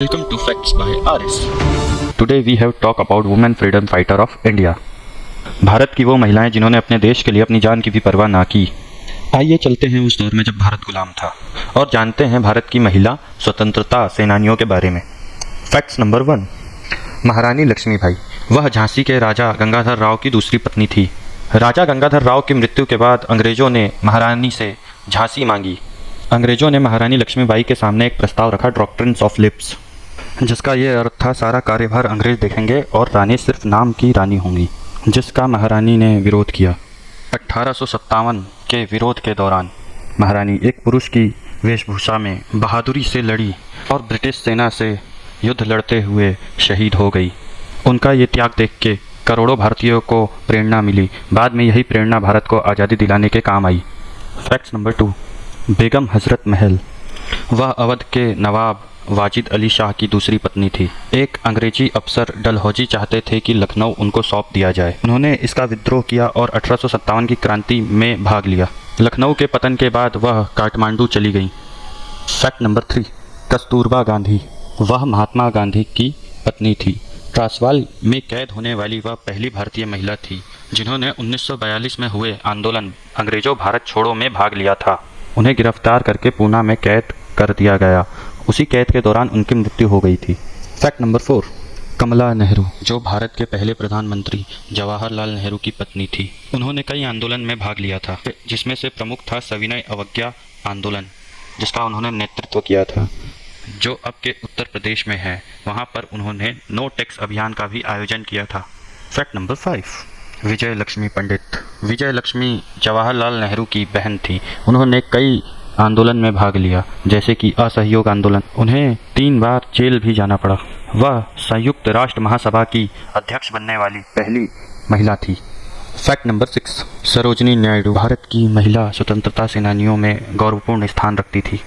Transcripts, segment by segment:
Welcome to Facts by RS. Today we have talk about women freedom fighter of India. Bharat की वो महिलाएं जिन्होंने अपने देश के लिए अपनी जान की भी परवाह ना की। आइए चलते हैं उस दौर में जब भारत गुलाम था और जानते हैं भारत की महिला स्वतंत्रता सेनानियों के बारे में। फैक्ट्स नंबर 1, महारानी लक्ष्मीबाई। वह झांसी के राजा गंगाधर राव की दूसरी पत्नी थी। राजा गंगाधर राव की मृत्यु के बाद अंग्रेजों ने महारानी से झांसी मांगी। अंग्रेजों ने महारानी लक्ष्मीबाई के सामने एक प्रस्ताव रखा, डॉक्ट्रिन्स ऑफ लिप्स, जिसका ये अर्थ था सारा कार्यभार अंग्रेज देखेंगे और रानी सिर्फ नाम की रानी होंगी, जिसका महारानी ने विरोध किया। 1857 के विरोध के दौरान महारानी एक पुरुष की वेशभूषा में बहादुरी से लड़ी और ब्रिटिश सेना से युद्ध लड़ते हुए शहीद हो गई। उनका ये त्याग देख के करोड़ों भारतीयों को प्रेरणा मिली। बाद में यही प्रेरणा भारत को आज़ादी दिलाने के काम आई। Facts number 2, Begum Hazrat Mahal. वह अवध के नवाब वाजिद अली शाह की दूसरी पत्नी थी। एक अंग्रेजी अफसर डलहौजी चाहते थे कि लखनऊ उनको सौंप दिया जाए। उन्होंने इसका विद्रोह किया और 1857 की क्रांति में भाग लिया। लखनऊ के पतन के बाद वह काठमांडू चली गईं। Fact number 3, Kasturba Gandhi. वह महात्मा गांधी की पत्नी थी। ट्रांसवाल में कैद होने वाली वह पहली भारतीय महिला थी जिन्होंने 1942 में हुए आंदोलन अंग्रेजों भारत छोड़ो में भाग लिया था। उन्हें गिरफ्तार करके पूना में कैद कर दिया गया। उसी कैद के दौरान उनकी मृत्यु हो गई थी। फैक्ट नंबर 4, कमला नेहरू, जो भारत के पहले प्रधानमंत्री जवाहरलाल नेहरू की पत्नी थी। उन्होंने कई आंदोलन में भाग लिया था, जिसमें से प्रमुख था सविनय अवज्ञा आंदोलन, जिसका उन्होंने नेतृत्व किया था, जो अब के उत्तर प्रदेश में है। वहाँ पर उन्होंने नो टैक्स अभियान का भी आयोजन किया था। फैक्ट नंबर 5, विजय लक्ष्मी पंडित। विजय लक्ष्मी जवाहरलाल नेहरू की बहन थी। उन्होंने कई आंदोलन में भाग लिया, जैसे कि असहयोग आंदोलन। उन्हें 3 बार जेल भी जाना पड़ा। वह संयुक्त राष्ट्र महासभा की अध्यक्ष बनने वाली पहली महिला थी। फैक्ट नंबर 6, सरोजिनी नायडू भारत की महिला स्वतंत्रता सेनानियों में गौरवपूर्ण स्थान रखती थी।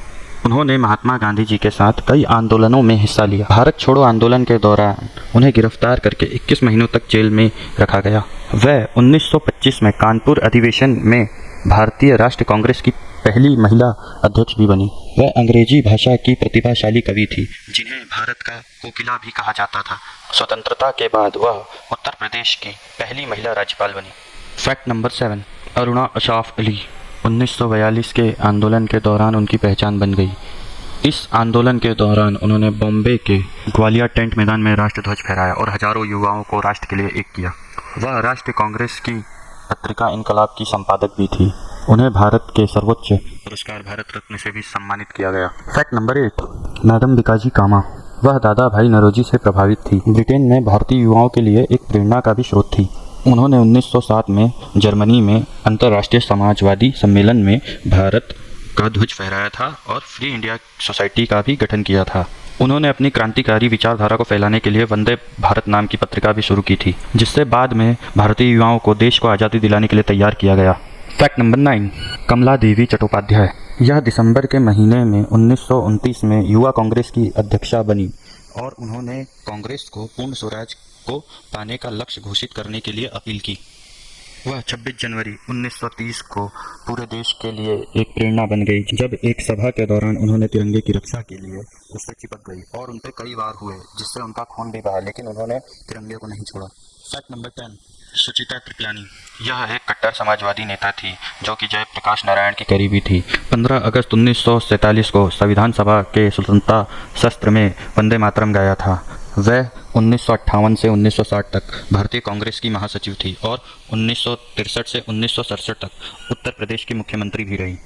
उन्होंने महात्मा गांधी जी के साथ कई आंदोलनों में हिस्सा लिया। भारत छोड़ो आंदोलन के दौरान उन्हें गिरफ्तार करके 21 महीनों तक जेल में रखा गया। वह 1925 में कानपुर अधिवेशन में भारतीय राष्ट्रीय कांग्रेस की पहली महिला अध्यक्ष भी बनी। वह अंग्रेजी भाषा की प्रतिभाशाली कवि थी, जिन्हें भारत का कोकिला भी कहा जाता था। स्वतंत्रता के बाद वह उत्तर प्रदेश की पहली महिला राज्यपाल बनी। Fact number 7, Aruna ashraf Ali. 1942 के आंदोलन के दौरान उनकी पहचान बन गई। इस आंदोलन के दौरान उन्होंने बॉम्बे के ग्वालियर टेंट मैदान में राष्ट्रध्वज फहराया और हजारों युवाओं को राष्ट्र के लिए एक किया। वह राष्ट्रीय कांग्रेस की पत्रिका इनकलाब की संपादक भी थी। उन्हें भारत के सर्वोच्च पुरस्कार भारत रत्न से भी सम्मानित किया गया। फैक्ट नंबर 8, मैडम बीकाजी कामा। वह दादा भाई नौरोजी से प्रभावित थी। ब्रिटेन में भारतीय युवाओं के लिए एक प्रेरणा का भी स्रोत थी। उन्होंने 1907 में जर्मनी में अंतर्राष्ट्रीय समाजवादी सम्मेलन में भारत का ध्वज फहराया था और फ्री इंडिया सोसाइटी का भी गठन किया था। उन्होंने अपनी क्रांतिकारी विचारधारा को फैलाने के लिए वंदे भारत नाम की पत्रिका भी शुरू की थी, जिससे बाद में भारतीय युवाओं को देश को आज़ादी दिलाने के लिए तैयार किया गया। फैक्ट नंबर 9, कमला देवी चट्टोपाध्याय। यह दिसंबर के महीने में 1929 में युवा कांग्रेस की अध्यक्षा बनी और उन्होंने कांग्रेस को पूर्ण स्वराज को पाने का लक्ष्य घोषित करने के लिए अपील की। वह 26 जनवरी 1930 को पूरे देश के लिए एक प्रेरणा बन गई, जब एक सभा के दौरान उन्होंने तिरंगे की रक्षा के लिए उससे चिपक गई और उन पर कई वार हुए, जिससे उनका खून भी बहा, लेकिन उन्होंने तिरंगे को नहीं छोड़ा। फैक्ट नंबर 10, सुचिता कृपलानी। यह एक कट्टर समाजवादी नेता थी जो कि जयप्रकाश नारायण की करीबी थी। 15 अगस्त 1947 को संविधान सभा के स्वतंत्रता सत्र में वंदे मातरम गाया था। वह 1958 से 1960 तक भारतीय कांग्रेस की महासचिव थी और 1963 से 1967 तक उत्तर प्रदेश की मुख्यमंत्री भी रही।